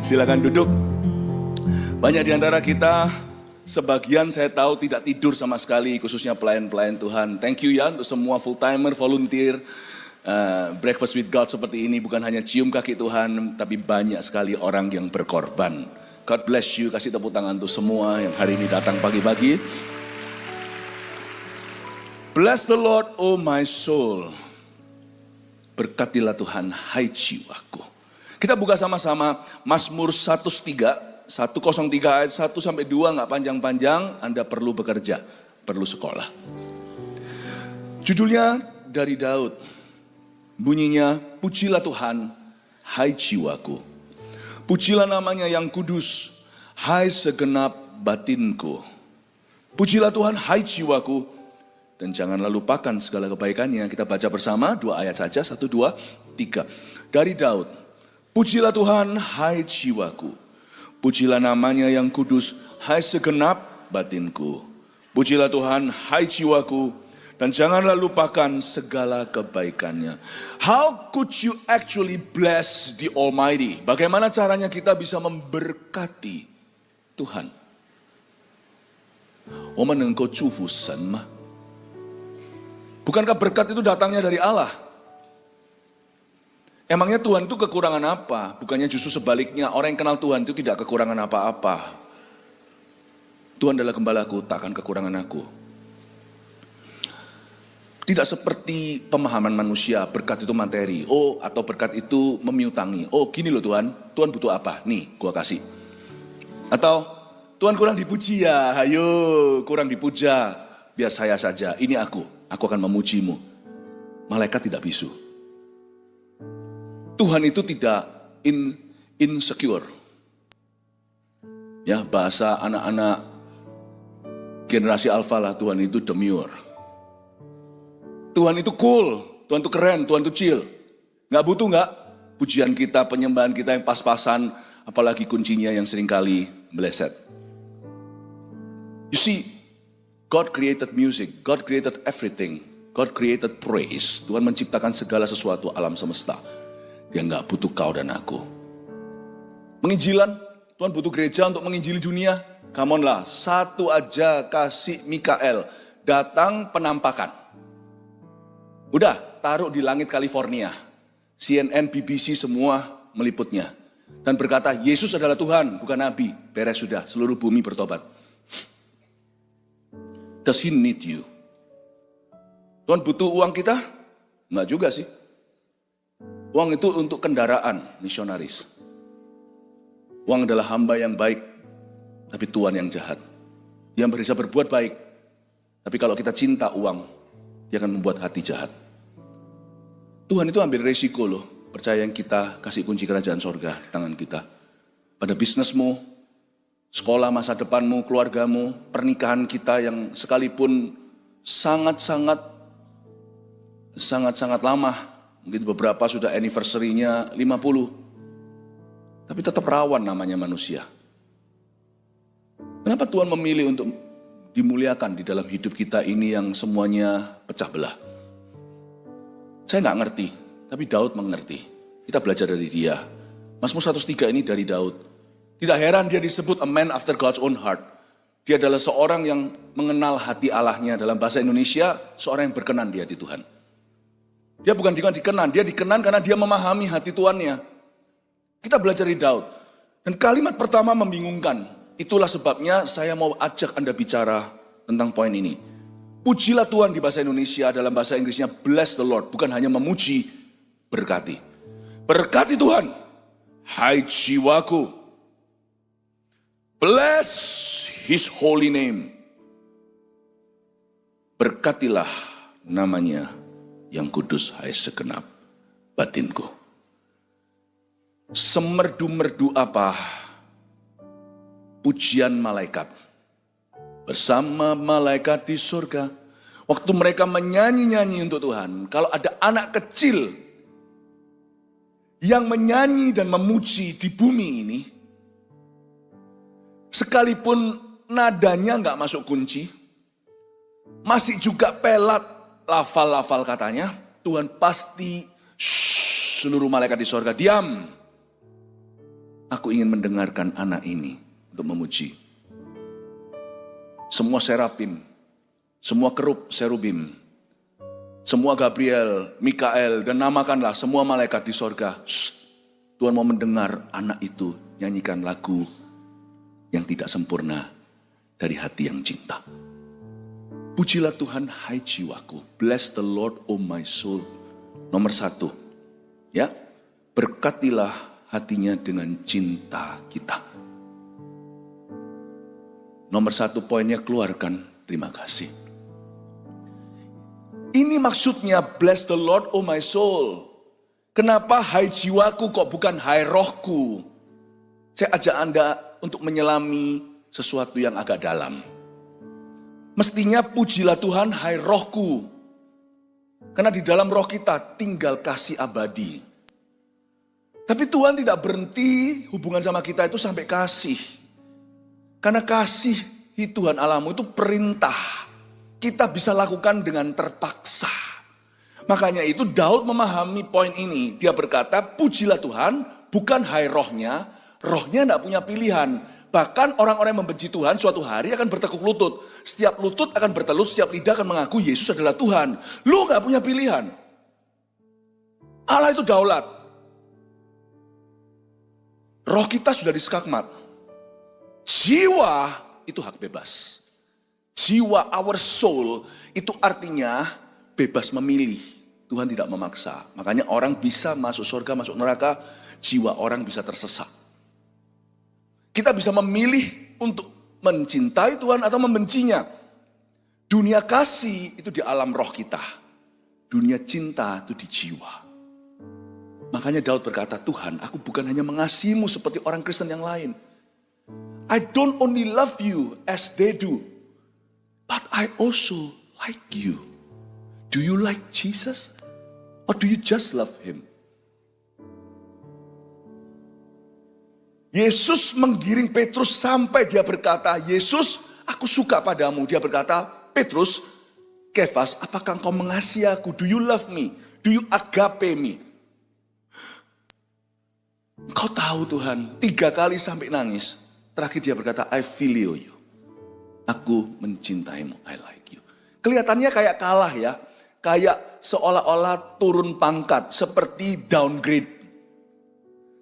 Silakan duduk. Banyak di antara kita, sebagian saya tahu tidak tidur sama sekali, khususnya pelayan-pelayan Tuhan. Thank you ya untuk semua full-timer, volunteer. Breakfast with God seperti ini bukan hanya cium kaki Tuhan, tapi banyak sekali orang yang berkorban. God bless you, kasih tepuk tangan untuk semua yang hari ini datang pagi-pagi. Bless the Lord, oh my soul. Berkatilah Tuhan, hai jiwaku. Kita buka sama-sama Mazmur 103 ayat 1 sampai 2, nggak panjang-panjang. Anda perlu bekerja, perlu sekolah. Judulnya dari Daud. Bunyinya, pujilah Tuhan, hai jiwaku. Pujilah namanya yang kudus, hai segenap batinku. Pujilah Tuhan, hai jiwaku, dan janganlah lupakan segala kebaikannya. Kita baca bersama 2 ayat saja, 1, 2, 3. Dari Daud. Pujilah Tuhan, hai jiwaku. Pujilah namanya yang kudus, hai segenap batinku. Pujilah Tuhan, hai jiwaku, dan janganlah lupakan segala kebaikannya. How could you actually bless the Almighty? Bagaimana caranya kita bisa memberkati Tuhan? 我们能够祝福神吗? Bukankah berkat itu datangnya dari Allah? Emangnya Tuhan itu kekurangan apa? Bukannya justru sebaliknya, orang yang kenal Tuhan itu tidak kekurangan apa-apa. Tuhan adalah gembalaku, tak akan kekurangan aku. Tidak seperti pemahaman manusia, berkat itu materi. Oh, atau berkat itu memiutangi. Oh, gini loh Tuhan, Tuhan butuh apa? Nih, gua kasih. Atau, Tuhan kurang dipuji ya, ayo kurang dipuja. Biar saya saja, ini aku akan memujimu. Malaikat tidak bisu. Tuhan itu tidak insecure. Ya, bahasa anak-anak generasi alfa lah, Tuhan itu demure. Tuhan itu cool, Tuhan itu keren, Tuhan itu chill. Gak butuh gak pujian kita, penyembahan kita yang pas-pasan, apalagi kuncinya yang seringkali meleset. You see, God created music, God created everything, God created praise. Tuhan menciptakan segala sesuatu alam semesta. Dia gak butuh kau dan aku. Penginjilan, Tuhan butuh gereja untuk menginjili dunia. Come on lah, satu aja kasih Mikael, datang penampakan. Udah, taruh di langit California. CNN, BBC semua meliputnya. Dan berkata, Yesus adalah Tuhan, bukan Nabi. Beres sudah, seluruh bumi bertobat. Does he need you? Tuhan butuh uang kita? Enggak juga sih. Uang itu untuk kendaraan misionaris. Uang adalah hamba yang baik, tapi Tuhan yang jahat. Yang bisa berbuat baik. Tapi kalau kita cinta uang, dia akan membuat hati jahat. Tuhan itu ambil resiko loh, percaya yang kita kasih kunci kerajaan sorga di tangan kita. Pada bisnismu, sekolah masa depanmu, keluargamu, pernikahan kita yang sekalipun sangat-sangat lama, mungkin beberapa sudah anniversary-nya 50, tapi tetap rawan namanya manusia. Kenapa Tuhan memilih untuk dimuliakan di dalam hidup kita ini yang semuanya pecah belah? Saya nggak ngerti, tapi Daud mengerti. Kita belajar dari dia. Mazmur 103 ini dari Daud. Tidak heran dia disebut a man after God's own heart. Dia adalah seorang yang mengenal hati Allahnya. Dalam bahasa Indonesia, seorang yang berkenan di hati Tuhan. Dia bukan dikenan, dia dikenan karena dia memahami hati Tuhannya. Kita belajar dari Daud. Dan kalimat pertama membingungkan. Itulah sebabnya saya mau ajak Anda bicara tentang poin ini. Pujilah Tuhan di bahasa Indonesia, dalam bahasa Inggrisnya bless the Lord. Bukan hanya memuji, berkati. Berkati Tuhan, hai jiwaku. Bless His holy name. Berkatilah namanya yang kudus, hai segenap batinku. Semerdu-merdu apa pujian malaikat bersama malaikat di surga, waktu mereka menyanyi-nyanyi untuk Tuhan. Kalau ada anak kecil yang menyanyi dan memuji di bumi ini, sekalipun nadanya nggak masuk kunci, masih juga pelat, lafal-lafal katanya, Tuhan pasti seluruh malaikat di sorga, diam. Aku ingin mendengarkan anak ini untuk memuji. Semua serafim, semua kerub serubim, semua Gabriel, Mikael, dan namakanlah semua malaikat di sorga. Tuhan mau mendengar anak itu nyanyikan lagu yang tidak sempurna dari hati yang cinta. Pujilah Tuhan hai jiwaku. Bless the Lord oh my soul. Nomor 1. Ya, berkatilah hatinya dengan cinta kita. Nomor 1 poinnya, keluarkan terima kasih. Ini maksudnya bless the Lord oh my soul. Kenapa hai jiwaku kok bukan hai rohku? Saya ajak Anda untuk menyelami sesuatu yang agak dalam. Mestinya pujilah Tuhan hai rohku. Karena di dalam roh kita tinggal kasih abadi. Tapi Tuhan tidak berhenti hubungan sama kita itu sampai kasih. Karena kasih Tuhan Allahmu itu perintah. Kita bisa lakukan dengan terpaksa. Makanya itu Daud memahami poin ini. Dia berkata, pujilah Tuhan, bukan hai rohnya. Rohnya tidak punya pilihan. Bahkan orang-orang yang membenci Tuhan suatu hari akan bertekuk lutut. Setiap lutut akan bertelut, setiap lidah akan mengaku Yesus adalah Tuhan. Lu gak punya pilihan. Allah itu daulat. Roh kita sudah diskakmat. Jiwa itu hak bebas. Jiwa, our soul, itu artinya bebas memilih. Tuhan tidak memaksa. Makanya orang bisa masuk surga, masuk neraka. Jiwa orang bisa tersesat. Kita bisa memilih untuk mencintai Tuhan atau membencinya. Dunia kasih itu di alam roh kita. Dunia cinta itu di jiwa. Makanya Daud berkata, Tuhan, aku bukan hanya mengasihimu seperti orang Kristen yang lain. I don't only love you as they do, but I also like you. Do you like Jesus? Or do you just love him? Yesus menggiring Petrus sampai dia berkata, Yesus, aku suka padamu. Dia berkata, Petrus, Kefas, apakah engkau mengasihi aku? Do you love me? Do you agape me? Kau tahu Tuhan, 3 kali sampai nangis. Terakhir dia berkata, I feel you. Aku mencintaimu, I like you. Kelihatannya kayak kalah ya. Kayak seolah-olah turun pangkat, seperti downgrade.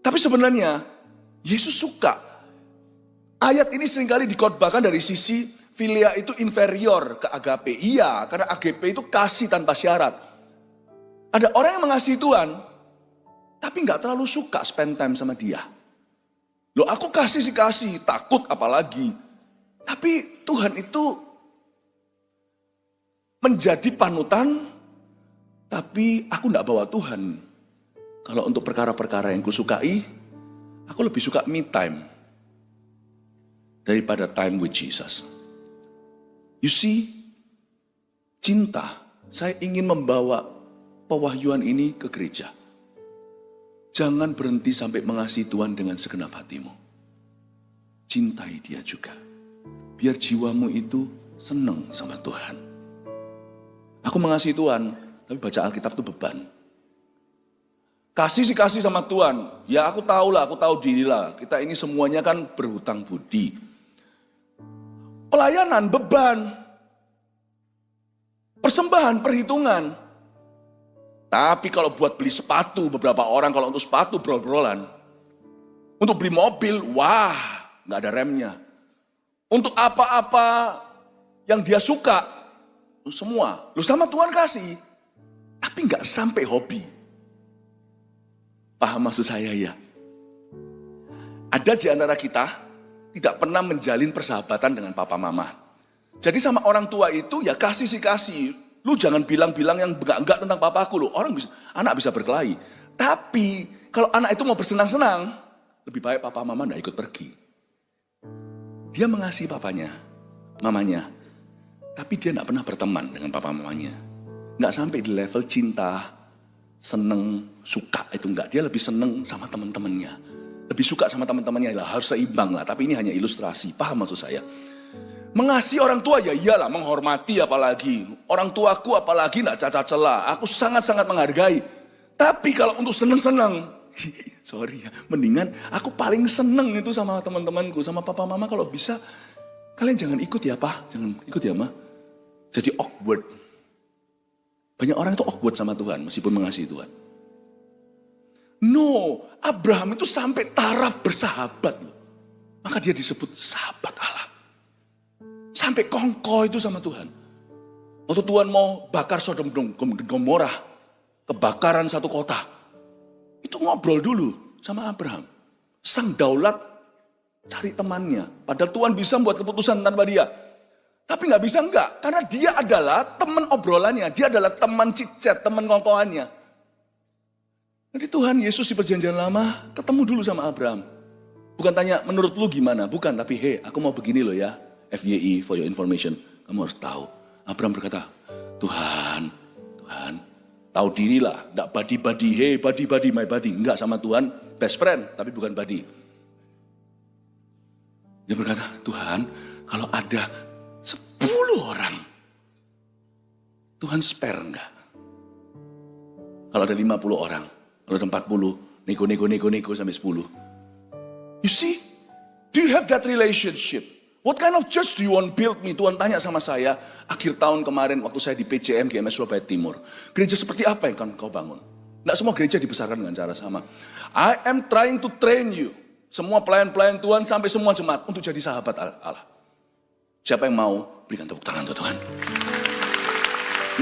Tapi sebenarnya, Yesus suka. Ayat ini seringkali dikhotbahkan dari sisi filia itu inferior ke agape. Iya, karena agape itu kasih tanpa syarat. Ada orang yang mengasihi Tuhan, tapi gak terlalu suka spend time sama dia. Loh, aku kasih sih kasih, takut apalagi. Tapi Tuhan itu menjadi panutan, tapi aku gak bawa Tuhan. Kalau untuk perkara-perkara yang kusukai, aku lebih suka me time daripada time with Jesus. You see, cinta, saya ingin membawa pewahyuan ini ke gereja. Jangan berhenti sampai mengasihi Tuhan dengan segenap hatimu. Cintai dia juga. Biar jiwamu itu senang sama Tuhan. Aku mengasihi Tuhan, tapi baca Alkitab itu beban. Kasih sih kasih sama Tuhan. Ya aku tahu dirilah. Kita ini semuanya kan berhutang budi. Pelayanan, beban. Persembahan, perhitungan. Tapi kalau buat beli sepatu, beberapa orang kalau untuk sepatu brol-brolan. Untuk beli mobil, wah, gak ada remnya. Untuk apa-apa yang dia suka, semua. Lu sama Tuhan kasih, tapi gak sampai hobi. Paham maksud saya ya? Ada di antara kita tidak pernah menjalin persahabatan dengan papa mama. Jadi sama orang tua itu ya kasih sih kasih. Lu jangan bilang-bilang yang enggak tentang papaku lu. Anak bisa berkelahi. Tapi kalau anak itu mau bersenang-senang, lebih baik papa mama enggak ikut pergi. Dia mengasihi papanya, mamanya. Tapi dia enggak pernah berteman dengan papa mamanya. Enggak sampai di level cinta, seneng, suka itu enggak. Dia lebih seneng sama teman-temannya. Lebih suka sama teman-temannya lah, harus seimbang lah. Tapi ini hanya ilustrasi, paham maksud saya. Mengasihi orang tua ya iyalah, menghormati apalagi. Orang tuaku apalagi enggak cacat celah. Aku sangat-sangat menghargai. Tapi kalau untuk seneng-seneng, sorry ya, mendingan aku paling seneng itu sama teman-temanku, sama papa mama kalau bisa. Kalian jangan ikut ya Pak, jangan ikut ya Ma. Jadi awkward. Banyak orang itu awkward sama Tuhan meskipun mengasihi Tuhan. No, Abraham itu sampai taraf bersahabat loh. Maka dia disebut sahabat Allah. Sampai kongko itu sama Tuhan. Waktu Tuhan mau bakar Sodom dan Gomora, kebakaran satu kota, itu ngobrol dulu sama Abraham. Sang daulat cari temannya. Padahal Tuhan bisa membuat keputusan tanpa dia. Tapi nggak bisa enggak. Karena dia adalah teman obrolannya. Dia adalah teman cicet, teman kongkoannya. Jadi Tuhan Yesus di perjanjian lama ketemu dulu sama Abraham. Bukan tanya menurut lu gimana. Bukan, tapi hey aku mau begini loh ya. FYI, for your information. Kamu harus tahu. Abraham berkata, Tuhan, tahu dirilah. Enggak buddy-buddy, hey buddy-buddy, my buddy. Enggak sama Tuhan, best friend, tapi bukan buddy. Dia berkata, Tuhan, kalau ada 10 orang, Tuhan spare enggak? Kalau ada 50 orang, kalau ada 40, nego sampai 10. You see, do you have that relationship? What kind of church do you want build me? Tuhan tanya sama saya, akhir tahun kemarin waktu saya di PCM GMS Surabaya Timur. Gereja seperti apa yang kau bangun? Tidak semua gereja dibesarkan dengan cara sama. I am trying to train you. Semua pelayan-pelayan Tuhan sampai semua jemaat untuk jadi sahabat Allah. Siapa yang mau? Berikan tepuk tangan untuk Tuhan.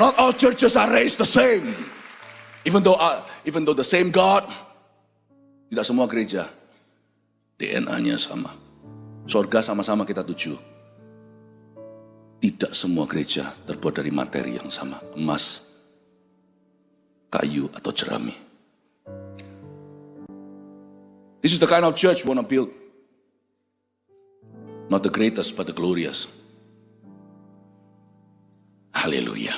Not all churches are raised the same. Even though the same God. Tidak semua gereja DNA-nya sama. Sorga sama-sama kita tuju. Tidak semua gereja terbuat dari materi yang sama. Emas, kayu, atau jerami. This is the kind of church we want to build. Not the greatest, but the glorious. Haleluya.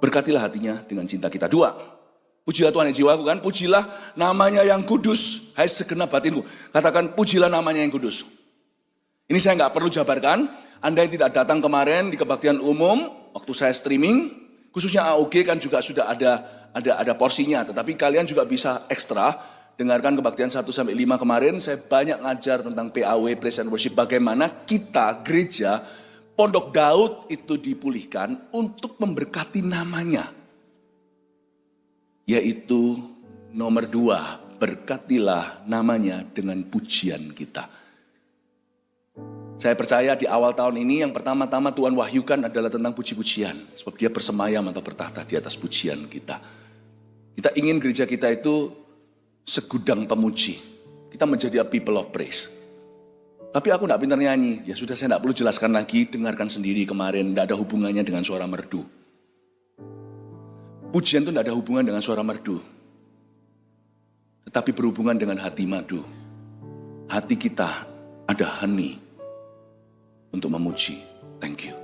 Berkatilah hatinya dengan cinta kita. 2. Pujilah Tuhan yang jiwaku kan. Pujilah namanya yang kudus. Hai segenap batinku. Katakan pujilah namanya yang kudus. Ini saya nggak perlu jabarkan. Anda yang tidak datang kemarin di kebaktian umum, waktu saya streaming, khususnya AOG kan juga sudah ada porsinya. Tetapi kalian juga bisa ekstra, dengarkan kebaktian 1-5 kemarin, saya banyak ngajar tentang PAW, Praise and Worship, bagaimana kita, gereja, Pondok Daud itu dipulihkan untuk memberkati namanya. Yaitu nomor 2, berkatilah namanya dengan pujian kita. Saya percaya di awal tahun ini yang pertama-tama Tuhan wahyukan adalah tentang puji-pujian. Sebab dia bersemayam atau bertahta di atas pujian kita. Kita ingin gereja kita itu segudang pemuji. Kita menjadi a people of praise. Tapi aku tidak pintar nyanyi. Ya sudah, saya tidak perlu jelaskan lagi. Dengarkan sendiri kemarin. Tidak ada hubungannya dengan suara merdu. Pujian itu tidak ada hubungan dengan suara merdu. Tetapi berhubungan dengan hati madu. Hati kita ada honey untuk memuji. Thank you.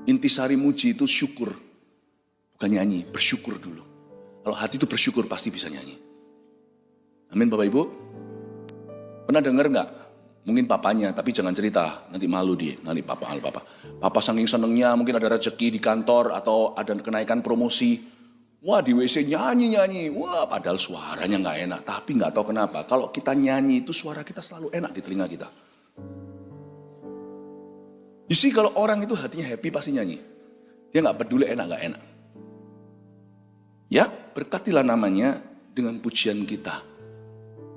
Intisari muji itu syukur. Bukan nyanyi, bersyukur dulu. Kalau hati itu bersyukur pasti bisa nyanyi. Amin Bapak Ibu. Pernah dengar nggak? Mungkin papanya, tapi jangan cerita. Nanti malu dia. Nanti papa. Papa saking senengnya mungkin ada rezeki di kantor atau ada kenaikan promosi. Wah di WC nyanyi. Wah padahal suaranya nggak enak. Tapi nggak tahu kenapa. Kalau kita nyanyi itu suara kita selalu enak di telinga kita. You see, kalau orang itu hatinya happy pasti nyanyi. Dia nggak peduli enak nggak enak. Ya, berkatilah namanya dengan pujian kita.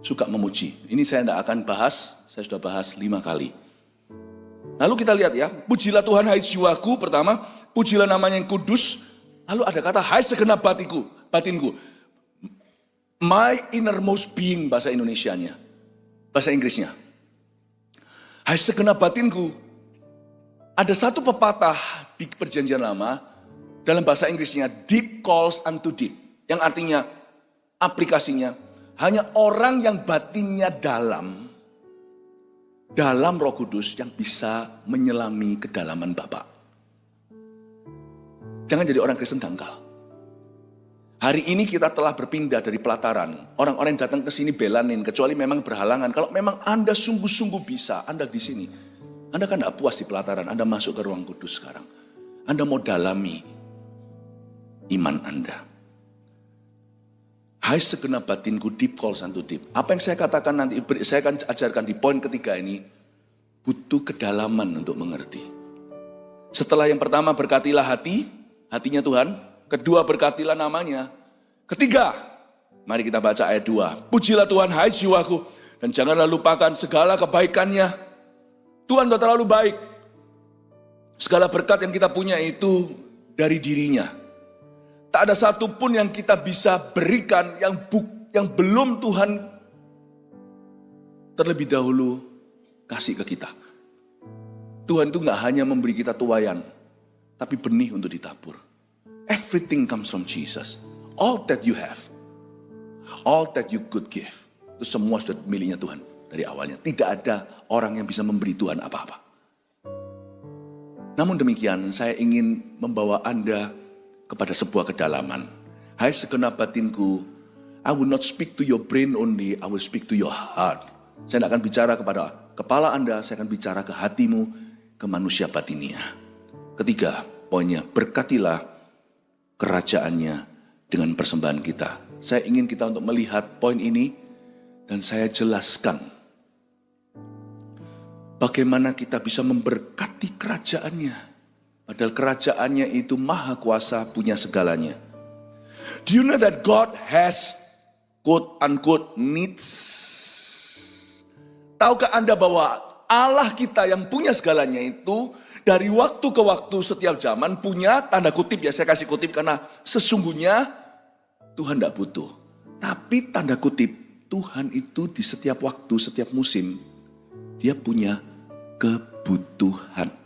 Suka memuji. Ini saya tidak akan bahas, saya sudah bahas 5 kali. Lalu kita lihat ya, pujilah Tuhan hai jiwaku pertama, pujilah namanya yang kudus. Lalu ada kata hai segenap batinku. My innermost being bahasa Indonesianya. Bahasa Inggrisnya. Hai segenap batinku. Ada satu pepatah di perjanjian lama, dalam bahasa Inggrisnya, deep calls unto deep. Yang artinya, aplikasinya, hanya orang yang batinnya dalam Roh Kudus yang bisa menyelami kedalaman Bapa. Jangan jadi orang Kristen dangkal. Hari ini kita telah berpindah dari pelataran. Orang-orang yang datang ke sini belanin, kecuali memang berhalangan. Kalau memang Anda sungguh-sungguh bisa, Anda di sini. Anda kan tidak puas di pelataran, Anda masuk ke ruang kudus sekarang. Anda mau dalami iman Anda. Hai segenap batinku, deep calls unto deep. Apa yang saya katakan nanti, saya akan ajarkan di poin ketiga ini, butuh kedalaman untuk mengerti. Setelah yang pertama, berkatilah hatinya Tuhan. Kedua, berkatilah namanya. Ketiga, mari kita baca ayat 2. Pujilah Tuhan, hai jiwaku, dan janganlah lupakan segala kebaikannya. Tuhan sudah terlalu baik. Segala berkat yang kita punya itu dari dirinya. Tak ada satupun yang kita bisa berikan yang belum Tuhan terlebih dahulu kasih ke kita. Tuhan itu gak hanya memberi kita tuayan, tapi benih untuk ditabur. Everything comes from Jesus. All that you have, all that you could give, itu semua sudah miliknya Tuhan dari awalnya. Tidak ada orang yang bisa memberi Tuhan apa-apa. Namun demikian, saya ingin membawa Anda kepada sebuah kedalaman. Hai segenap batinku, I will not speak to your brain only, I will speak to your heart. Saya tidak akan bicara kepada kepala Anda, saya akan bicara ke hatimu, ke manusia batinia. Ketiga, poinnya, berkatilah kerajaannya dengan persembahan kita. Saya ingin kita untuk melihat poin ini, dan saya jelaskan bagaimana kita bisa memberkati kerajaannya. Padahal kerajaannya itu maha kuasa, punya segalanya. Do you know that God has quote unquote needs? Tahukah Anda bahwa Allah kita yang punya segalanya itu dari waktu ke waktu setiap zaman punya tanda kutip, ya saya kasih kutip karena sesungguhnya Tuhan tidak butuh. Tapi tanda kutip, Tuhan itu di setiap waktu, setiap musim, dia punya kebutuhan.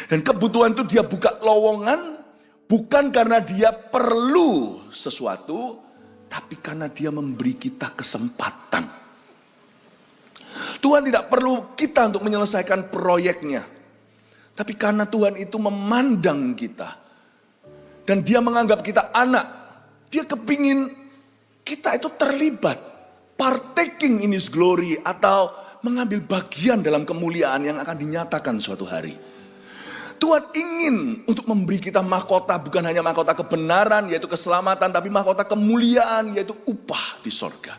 Dan kebutuhan itu dia buka lowongan bukan karena dia perlu sesuatu, tapi karena dia memberi kita kesempatan. Tuhan tidak perlu kita untuk menyelesaikan proyeknya, tapi karena Tuhan itu memandang kita dan dia menganggap kita anak, dia kepingin kita itu terlibat, partaking in His glory, atau mengambil bagian dalam kemuliaan yang akan dinyatakan suatu hari. Tuhan ingin untuk memberi kita mahkota, bukan hanya mahkota kebenaran yaitu keselamatan, tapi mahkota kemuliaan yaitu upah di sorga.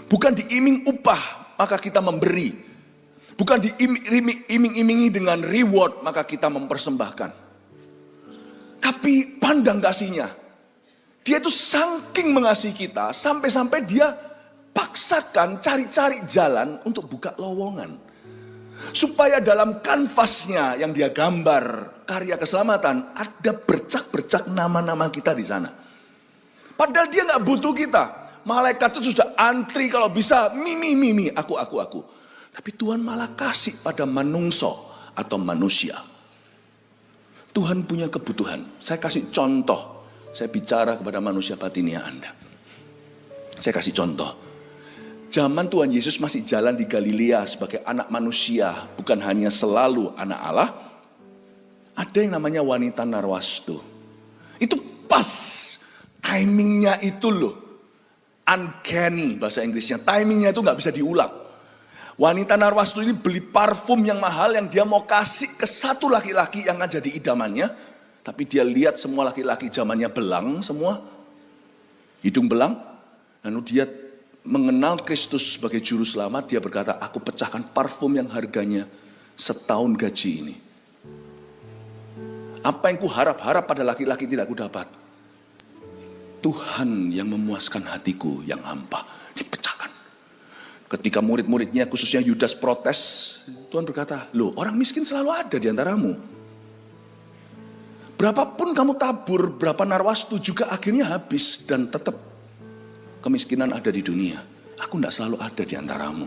Bukan diiming upah maka kita memberi, bukan diiming-imingi dengan reward maka kita mempersembahkan. Tapi pandang kasihnya, dia itu saking mengasihi kita sampai-sampai dia paksakan cari-cari jalan untuk buka lowongan. Supaya dalam kanvasnya yang dia gambar karya keselamatan ada bercak-bercak nama-nama kita di sana. Padahal dia nggak butuh kita. Malaikat itu sudah antri kalau bisa mimi, aku. Tapi Tuhan malah kasih pada manungso atau manusia. Tuhan punya kebutuhan. Saya kasih contoh. Saya bicara kepada manusia batinia Anda. Saya kasih contoh. Zaman Tuhan Yesus masih jalan di Galilea sebagai anak manusia, bukan hanya selalu anak Allah. Ada yang namanya wanita narwastu. Itu pas timingnya itu loh. Uncanny bahasa Inggrisnya. Timingnya itu gak bisa diulang. Wanita narwastu ini beli parfum yang mahal yang dia mau kasih ke satu laki-laki yang akan jadi idamannya. Tapi dia lihat semua laki-laki zamannya belang semua. Hidung belang. Lalu dia mengenal Kristus sebagai juru selamat, dia berkata, aku pecahkan parfum yang harganya setahun gaji ini. Apa yang kuharap-harap pada laki-laki tidak kudapat. Tuhan yang memuaskan hatiku yang hampa, dipecahkan. Ketika murid-muridnya khususnya Yudas protes, Tuhan berkata, loh orang miskin selalu ada di antaramu. Berapapun kamu tabur, berapa narwastu juga akhirnya habis dan tetap kemiskinan ada di dunia. Aku tidak selalu ada di antaramu.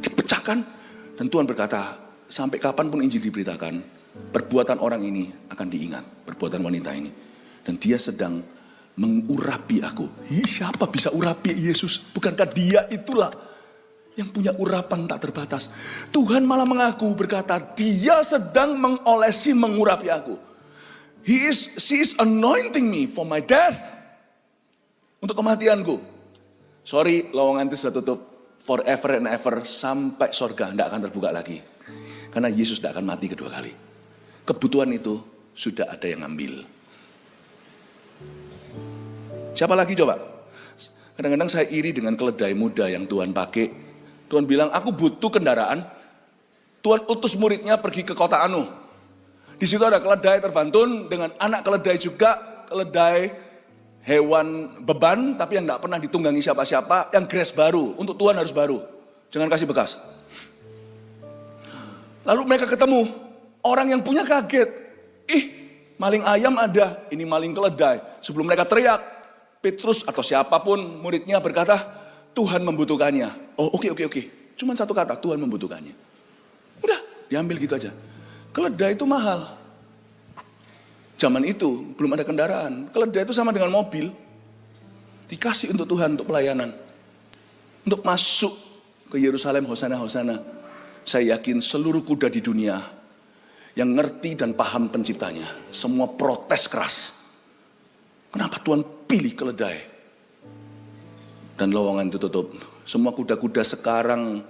Dipecahkan. Dan Tuhan berkata, sampai kapanpun Injil diberitakan, perbuatan orang ini akan diingat. Perbuatan wanita ini. Dan dia sedang mengurapi aku. Siapa bisa urapi Yesus? Bukankah dia itulah yang punya urapan tak terbatas. Tuhan malah mengaku berkata, dia sedang mengolesi, mengurapi aku. She is anointing me for my death. Untuk kematianku. Sorry, lowongan itu sudah tutup. forever and ever sampai sorga tidak akan terbuka lagi. Karena Yesus tidak akan mati kedua kali. Kebutuhan itu sudah ada yang ambil. Siapa lagi coba? Kadang-kadang saya iri dengan keledai muda yang Tuhan pakai. Tuhan bilang, aku butuh kendaraan. Tuhan utus muridnya pergi ke kota Anu. Di situ ada keledai terbantun dengan anak keledai juga, keledai hewan beban, tapi yang tidak pernah ditunggangi siapa-siapa, yang grass baru, untuk Tuhan harus baru. Jangan kasih bekas. Lalu mereka ketemu, orang yang punya kaget. Maling ayam ada, ini maling keledai. Sebelum mereka teriak, Petrus atau siapapun muridnya berkata, Tuhan membutuhkannya. Oh oke. Cuma satu kata, Tuhan membutuhkannya. Udah, diambil gitu aja. Keledai itu mahal. Zaman itu belum ada kendaraan. Keledai itu sama dengan mobil. Dikasih untuk Tuhan, untuk pelayanan. Untuk masuk ke Yerusalem, hosana. Saya yakin seluruh kuda di dunia yang ngerti dan paham penciptanya, semua protes keras. Kenapa Tuhan pilih keledai? Dan lowongan itu tutup. Semua kuda-kuda sekarang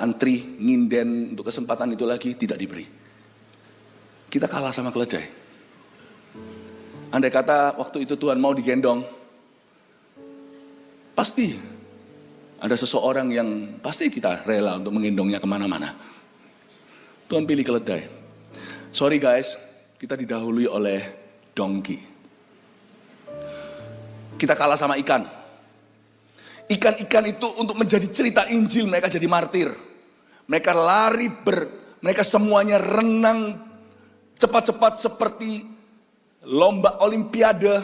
antri, nginden untuk kesempatan itu lagi, tidak diberi. Kita kalah sama keledai. Andai kata waktu itu Tuhan mau digendong, pasti ada seseorang yang pasti kita rela untuk menggendongnya kemana-mana. Tuhan pilih keledai. Sorry guys, kita didahului oleh donkey. Kita kalah sama ikan. Ikan-ikan itu untuk menjadi cerita Injil, mereka jadi martir. Mereka lari mereka semuanya renang cepat-cepat seperti lomba olimpiade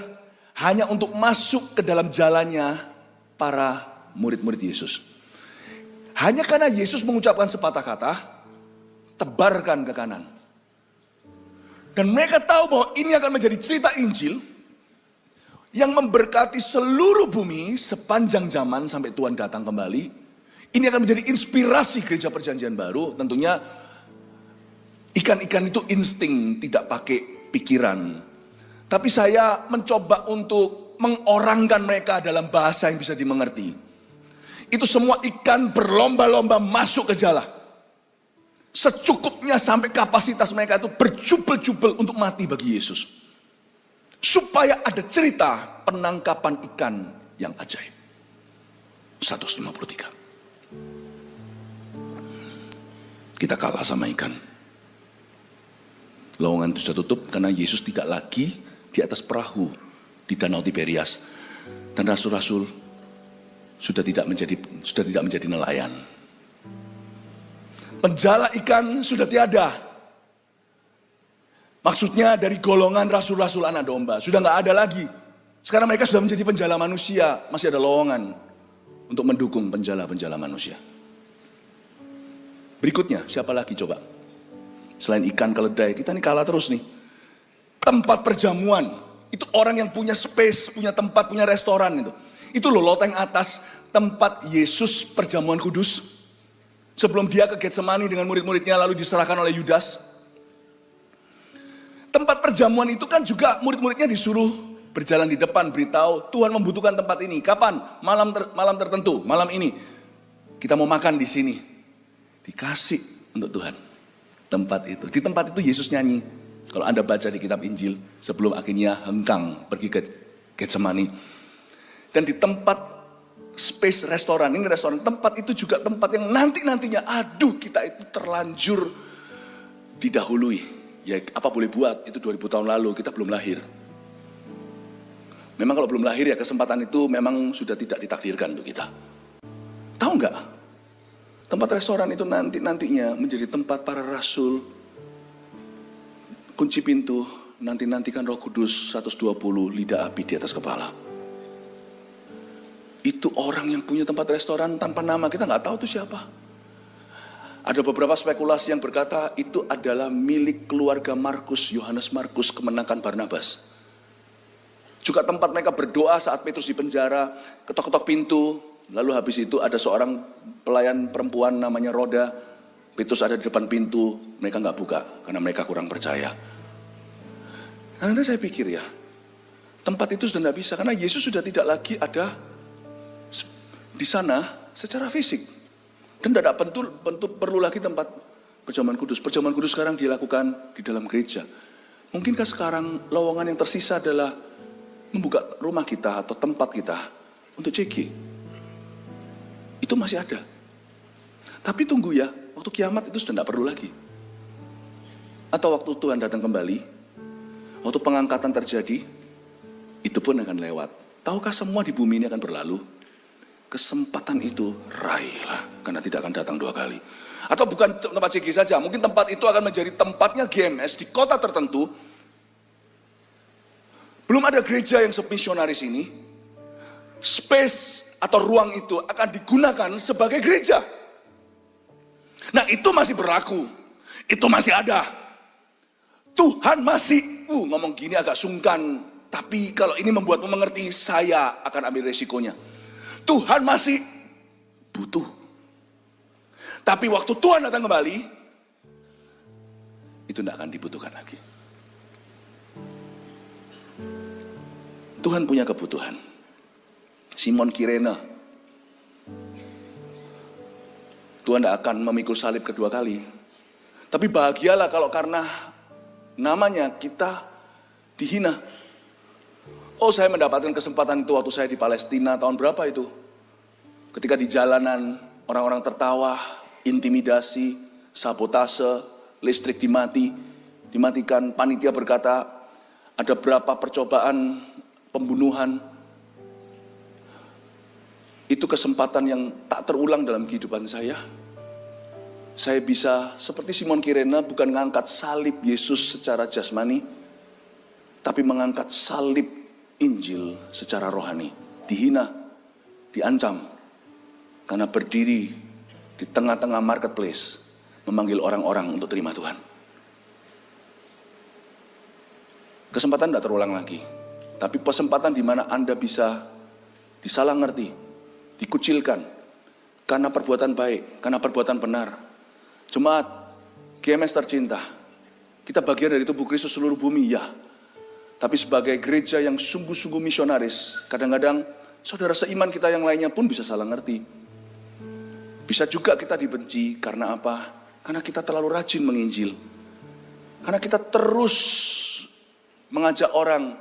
hanya untuk masuk ke dalam jalannya para murid-murid Yesus. Hanya karena Yesus mengucapkan sepatah kata, tebarkan ke kanan. Dan mereka tahu bahwa ini akan menjadi cerita Injil yang memberkati seluruh bumi sepanjang zaman sampai Tuhan datang kembali. Ini akan menjadi inspirasi gereja perjanjian baru. Tentunya ikan-ikan itu insting, tidak pakai pikiran. Tapi saya mencoba untuk mengorangkan mereka dalam bahasa yang bisa dimengerti. Itu semua ikan berlomba-lomba masuk ke jala. Secukupnya sampai kapasitas mereka itu berjubel-jubel untuk mati bagi Yesus. Supaya ada cerita penangkapan ikan yang ajaib. 153. Kita kalah sama ikan. Lowongan itu sudah tutup karena Yesus tidak lagi di atas perahu di Danau Tiberias, dan rasul-rasul sudah tidak menjadi nelayan. Penjala ikan sudah tiada. Maksudnya dari golongan rasul-rasul anak domba sudah nggak ada lagi. Sekarang mereka sudah menjadi penjala manusia. Masih ada lowongan untuk mendukung penjala-penjala manusia. Berikutnya siapa lagi coba? Selain ikan, keledai, kita nih kalah terus nih. Tempat perjamuan, itu orang yang punya space, punya tempat, punya restoran itu. Itu loh loteng atas tempat Yesus perjamuan kudus. Sebelum dia ke Getsemani dengan murid-muridnya lalu diserahkan oleh Yudas. Tempat perjamuan itu kan juga murid-muridnya disuruh berjalan di depan, beritahu Tuhan membutuhkan tempat ini. Kapan? Malam tertentu, malam ini. Kita mau makan di sini. Dikasih untuk Tuhan tempat itu. Di tempat itu Yesus nyanyi. Kalau Anda baca di kitab Injil, sebelum akhirnya hengkang pergi ke Getsemani. Dan di tempat space restoran, ini restoran, tempat itu juga tempat yang nantinya, aduh kita itu terlanjur didahului. Ya apa boleh buat, itu 2000 tahun lalu, kita belum lahir. Memang kalau belum lahir ya kesempatan itu memang sudah tidak ditakdirkan untuk kita. Tahu nggak? Tempat restoran itu nantinya menjadi tempat para rasul. Kunci pintu, nantikan Roh Kudus 120 lidah api di atas kepala. Itu orang yang punya tempat restoran tanpa nama, kita nggak tahu itu siapa. Ada beberapa spekulasi yang berkata itu adalah milik keluarga Markus, Yohanes Markus, kemenakan Barnabas. Juga tempat mereka berdoa saat Petrus di penjara, ketok-ketok pintu, lalu habis itu ada seorang pelayan perempuan namanya Roda. Petrus ada di depan pintu, mereka nggak buka karena mereka kurang percaya. Nah, nanti saya pikir ya, tempat itu sudah tidak bisa karena Yesus sudah tidak lagi ada di sana secara fisik. Dan tidak perlu lagi tempat perjamuan kudus. Perjamuan kudus sekarang dilakukan di dalam gereja. Mungkinkah sekarang lowongan yang tersisa adalah membuka rumah kita atau tempat kita untuk CG? Itu masih ada. Tapi tunggu ya, waktu kiamat itu sudah tidak perlu lagi. Atau waktu Tuhan datang kembali, waktu pengangkatan terjadi, itu pun akan lewat. Tahukah semua di bumi ini akan berlalu? Kesempatan itu raihlah, karena tidak akan datang 2 kali. Atau bukan tempat CG saja, mungkin tempat itu akan menjadi tempatnya GMS di kota tertentu. Belum ada gereja yang semisionaris ini. Space atau ruang itu akan digunakan sebagai gereja. Nah, itu masih berlaku. Itu masih ada. Tuhan masih, ngomong gini agak sungkan. Tapi kalau ini membuatmu mengerti, saya akan ambil resikonya. Tuhan masih butuh. Tapi waktu Tuhan datang kembali, itu tidak akan dibutuhkan lagi. Tuhan punya kebutuhan. Simon Kirene, Tuhan tidak akan memikul salib kedua kali. Tapi bahagialah kalau karena namanya kita dihina. Oh, saya mendapatkan kesempatan itu waktu saya di Palestina tahun berapa itu? Ketika di jalanan orang-orang tertawa, intimidasi, sabotase, listrik dimatikan. Panitia berkata ada berapa percobaan pembunuhan. Itu kesempatan yang tak terulang dalam kehidupan saya. Saya bisa seperti Simon Kirene bukan mengangkat salib Yesus secara jasmani, tapi mengangkat salib Injil secara rohani. Dihina, diancam, karena berdiri di tengah-tengah marketplace, memanggil orang-orang untuk terima Tuhan. Kesempatan tidak terulang lagi, tapi kesempatan di mana Anda bisa disalah ngerti, dikucilkan, karena perbuatan baik, karena perbuatan benar. Jemaat GMS tercinta, kita bagian dari tubuh Kristus seluruh bumi, ya. Tapi sebagai gereja yang sungguh-sungguh misionaris, kadang-kadang saudara seiman kita yang lainnya pun bisa salah ngerti. Bisa juga kita dibenci, karena apa? Karena kita terlalu rajin menginjil. Karena kita terus mengajak orang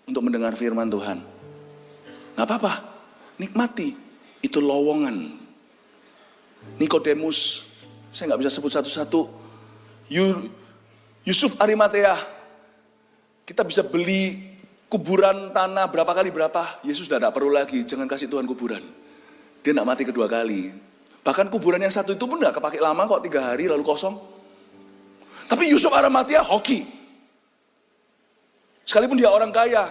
untuk mendengar firman Tuhan. Gak apa-apa, nikmati, itu lowongan. Nikodemus, saya gak bisa sebut satu-satu. Yusuf Arimatea, kita bisa beli kuburan tanah berapa kali berapa. Yesus sudah tidak perlu lagi, jangan kasih Tuhan kuburan. Dia tidak mati kedua kali. Bahkan kuburan yang satu itu pun tidak kepake lama kok, 3 hari lalu kosong. Tapi Yusuf Arimatea hoki. Sekalipun dia orang kaya,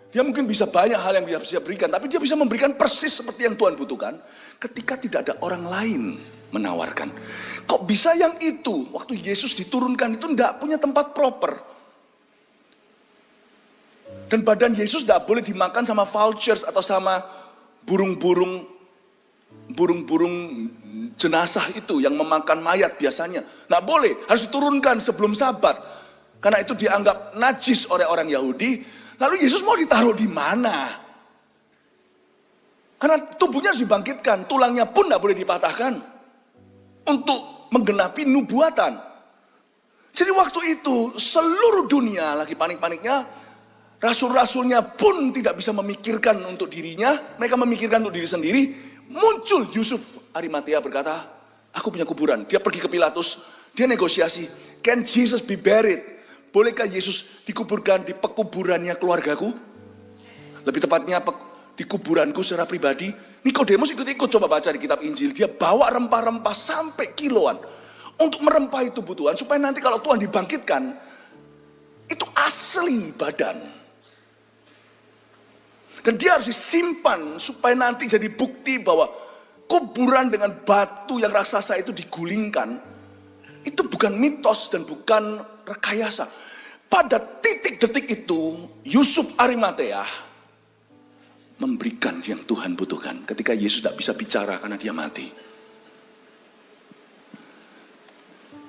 dia mungkin bisa banyak hal yang dia bisa berikan, tapi dia bisa memberikan persis seperti yang Tuhan butuhkan ketika tidak ada orang lain menawarkan. Kok bisa yang itu, waktu Yesus diturunkan itu tidak punya tempat proper. Dan badan Yesus tidak boleh dimakan sama vultures atau sama burung-burung jenazah itu yang memakan mayat biasanya. Nggak boleh, harus diturunkan sebelum Sabat. Karena itu dianggap najis oleh orang Yahudi. Lalu Yesus mau ditaruh di mana? Karena tubuhnya harus dibangkitkan, tulangnya pun tidak boleh dipatahkan untuk menggenapi nubuatan. Jadi waktu itu seluruh dunia lagi panik-paniknya, rasul-rasulnya pun tidak bisa memikirkan untuk dirinya, mereka memikirkan untuk diri sendiri. Muncul Yusuf Arimatea berkata, aku punya kuburan. Dia pergi ke Pilatus, dia negosiasi, can Jesus be buried? Bolehkah Yesus dikuburkan di pekuburannya keluargaku? Lebih tepatnya di kuburanku secara pribadi. Nikodemus ikut-ikut, coba baca di kitab Injil. Dia bawa rempah-rempah sampai kiloan untuk merempah itu kebutuhan, supaya nanti kalau Tuhan dibangkitkan, itu asli badan. Dan dia harus disimpan supaya nanti jadi bukti bahwa kuburan dengan batu yang raksasa itu digulingkan, itu bukan mitos dan bukan rekayasa. Pada titik detik itu, Yusuf Arimatea memberikan yang Tuhan butuhkan ketika Yesus tidak bisa bicara karena dia mati.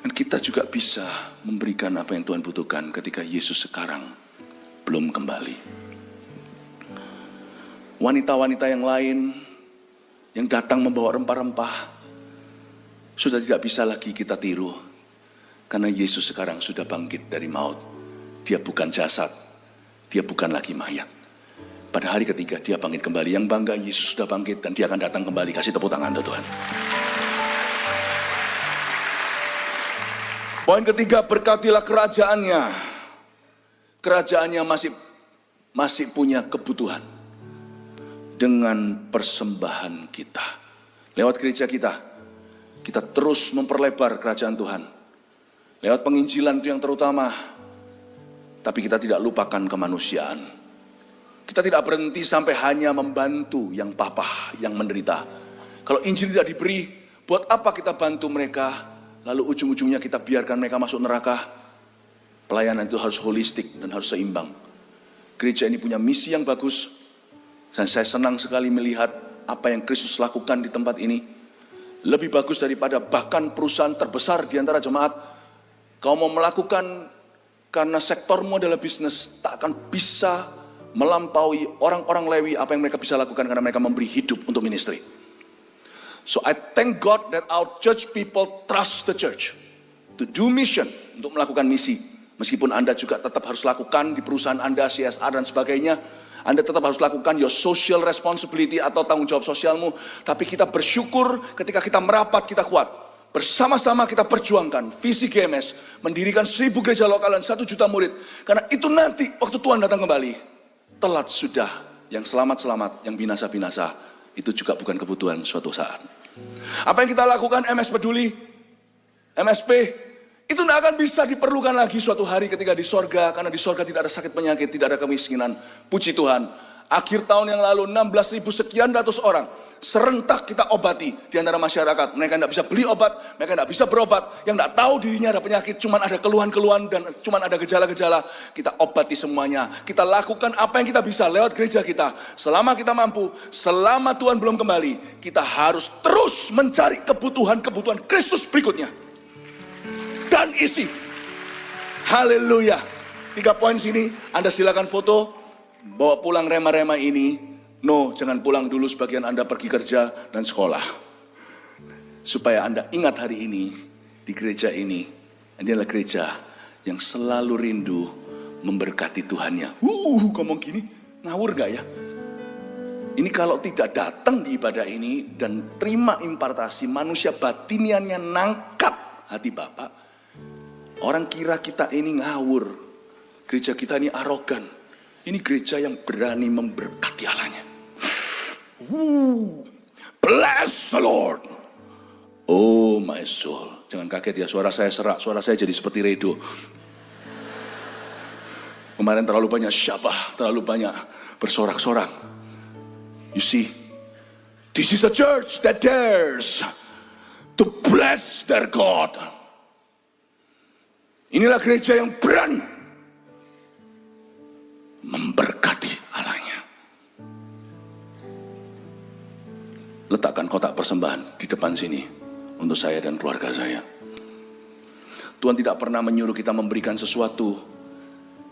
Dan kita juga bisa memberikan apa yang Tuhan butuhkan ketika Yesus sekarang belum kembali. Wanita-wanita yang lain yang datang membawa rempah-rempah, sudah tidak bisa lagi kita tiru. Karena Yesus sekarang sudah bangkit dari maut. Dia bukan jasad, dia bukan lagi mayat. Pada hari ketiga dia bangkit kembali. Yang bangga, Yesus sudah bangkit dan dia akan datang kembali. Kasih tepuk tangan untuk Tuhan. Poin ketiga, berkatilah kerajaannya. Kerajaannya masih punya kebutuhan. Dengan persembahan kita. Lewat gereja kita terus memperlebar kerajaan Tuhan. Lewat penginjilan itu yang terutama. Tapi kita tidak lupakan kemanusiaan. Kita tidak berhenti sampai hanya membantu yang papa, yang menderita. Kalau Injil tidak diberi, buat apa kita bantu mereka, lalu ujung-ujungnya kita biarkan mereka masuk neraka? Pelayanan itu harus holistik dan harus seimbang. Gereja ini punya misi yang bagus, dan saya senang sekali melihat apa yang Kristus lakukan di tempat ini. Lebih bagus daripada bahkan perusahaan terbesar di antara jemaat. Kau mau melakukan karena sektormu adalah bisnis, tak akan bisa melampaui orang-orang Lewi apa yang mereka bisa lakukan karena mereka memberi hidup untuk ministry. So I thank God that our church people trust the church to do mission, untuk melakukan misi. Meskipun Anda juga tetap harus lakukan di perusahaan Anda, CSR dan sebagainya, Anda tetap harus lakukan your social responsibility atau tanggung jawab sosialmu. Tapi kita bersyukur ketika kita merapat, kita kuat. Bersama-sama kita perjuangkan visi GMS, mendirikan 1000 gereja lokal dan 1 juta murid. Karena itu nanti waktu Tuhan datang kembali. Telat sudah, yang selamat-selamat, yang binasa-binasa, itu juga bukan kebutuhan suatu saat. Apa yang kita lakukan MS Peduli, MSP, itu tidak akan bisa diperlukan lagi suatu hari ketika di sorga, karena di sorga tidak ada sakit penyakit, tidak ada kemiskinan. Puji Tuhan, akhir tahun yang lalu 16.000 sekian ratus orang, serentak kita obati di antara masyarakat. Mereka tidak bisa beli obat, mereka tidak bisa berobat, yang tidak tahu dirinya ada penyakit, cuma ada keluhan-keluhan dan cuma ada gejala-gejala. Kita obati semuanya. Kita lakukan apa yang kita bisa lewat gereja kita. Selama kita mampu, selama Tuhan belum kembali, kita harus terus mencari kebutuhan-kebutuhan Kristus berikutnya. Dan isi. Haleluya. 3 poin sini, Anda silakan foto, bawa pulang rema-rema ini. No, jangan pulang dulu sebagian Anda pergi kerja dan sekolah. Supaya Anda ingat hari ini, di gereja ini adalah gereja yang selalu rindu memberkati Tuhannya. Ngomong gini, ngawur gak ya? Ini kalau tidak datang di ibadah ini dan terima impartasi, manusia batiniannya nangkap hati Bapak, orang kira kita ini ngawur. Gereja kita ini arogan. Ini gereja yang berani memberkati Allahnya. Bless the Lord. Oh my soul. Jangan kaget ya, suara saya serak. Suara saya jadi seperti redo. Kemarin terlalu banyak syabah, terlalu banyak bersorak-sorak. You see, this is a church that dares to bless their God. Inilah gereja yang berani memberkati Allahnya. Letakkan kotak persembahan di depan sini untuk saya dan keluarga saya. Tuhan tidak pernah menyuruh kita memberikan sesuatu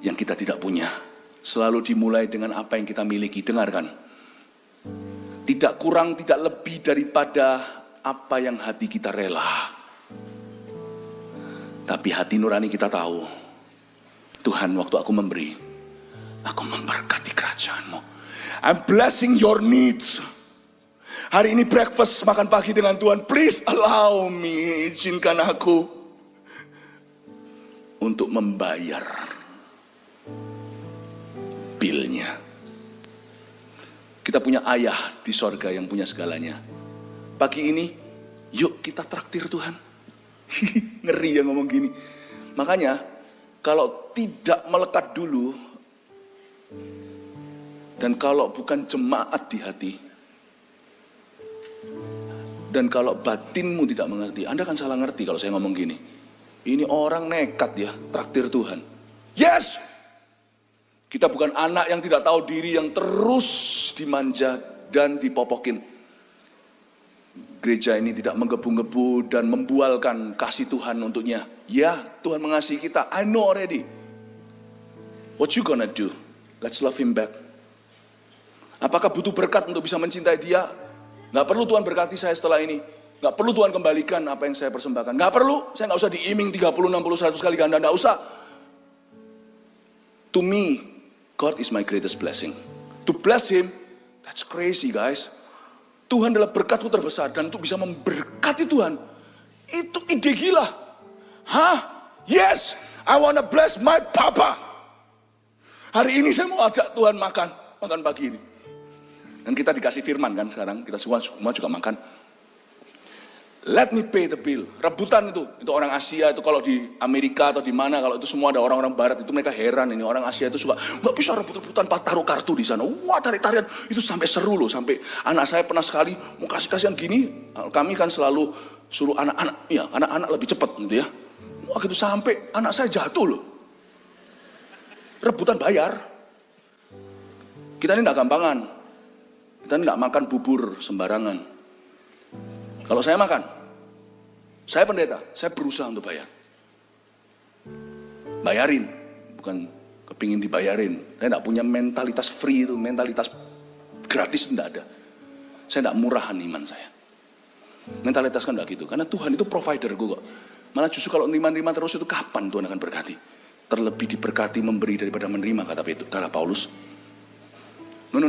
yang kita tidak punya. Selalu dimulai dengan apa yang kita miliki. Dengarkan. Tidak kurang, tidak lebih daripada apa yang hati kita rela. Tapi hati nurani kita tahu, Tuhan, waktu aku memberi, aku memberkati kerajaan-Mu. I'm blessing your needs. Hari ini breakfast, makan pagi dengan Tuhan. Please allow me, izinkan aku untuk membayar bilnya. Kita punya ayah di sorga yang punya segalanya. Pagi ini, yuk kita traktir Tuhan. Ngeri ya ngomong gini. Makanya, kalau tidak melekat dulu, dan kalau bukan jemaat di hati, dan kalau batinmu tidak mengerti, Anda kan salah ngerti kalau saya ngomong gini. Ini orang nekat ya, traktir Tuhan. Yes! Kita bukan anak yang tidak tahu diri, yang terus dimanja dan dipopokin. Gereja ini tidak menggebu-gebu dan membualkan kasih Tuhan untuknya. Ya, Tuhan mengasihi kita. I know already. What you gonna do? Let's love him back. Apakah butuh berkat untuk bisa mencintai dia? Nggak perlu Tuhan berkati saya setelah ini. Nggak perlu Tuhan kembalikan apa yang saya persembahkan. Nggak perlu, saya nggak usah diiming 30, 60, 100 kali ganda. Nggak usah. To me, God is my greatest blessing. To bless Him, that's crazy guys. Tuhan adalah berkatku terbesar. Dan untuk bisa memberkati Tuhan, itu ide gila. Hah? Yes, I wanna bless my papa. Hari ini saya mau ajak Tuhan makan pagi ini. Dan kita dikasih firman kan sekarang, kita semua juga makan. Let me pay the bill. Rebutan itu orang Asia itu kalau di Amerika atau di mana, kalau itu semua ada orang-orang Barat itu mereka heran ini orang Asia itu suka nggak bisa rebut-rebutan taruh kartu di sana. Wah tarik-tarian itu sampai seru loh, sampai anak saya pernah sekali mau kasih-kasihan gini, kami kan selalu suruh anak-anak lebih cepat gitu ya. Wah gitu sampai anak saya jatuh loh. Rebutan bayar. Kita ini nggak gampangan. Kita nggak makan bubur sembarangan. Kalau saya makan, saya pendeta, saya berusaha untuk bayar. Bayarin, bukan kepingin dibayarin. Saya nggak punya mentalitas free itu, mentalitas gratis itu nggak ada. Saya nggak murahan iman saya. Mentalitas kan nggak gitu, karena Tuhan itu provider gue kok. Malah justru kalau nerima terus itu kapan Tuhan akan berkati? Terlebih diberkati memberi daripada menerima, kata Paulus. No.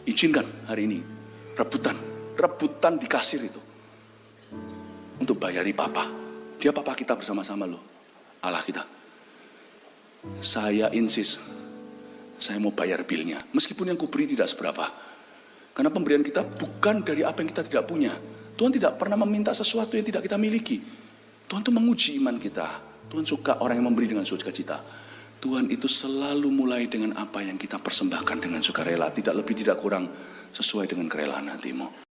Izinkan hari ini rebutan di kasir itu untuk bayari papa. Dia papa kita bersama-sama loh, Allah kita. Saya insist, saya mau bayar bilnya, meskipun yang kuberi tidak seberapa. Karena pemberian kita bukan dari apa yang kita tidak punya. Tuhan tidak pernah meminta sesuatu yang tidak kita miliki. Tuhan itu menguji iman kita. Tuhan suka orang yang memberi dengan sukacita. Tuhan itu selalu mulai dengan apa yang kita persembahkan dengan sukarela, tidak lebih tidak kurang, sesuai dengan kerelaan hatimu.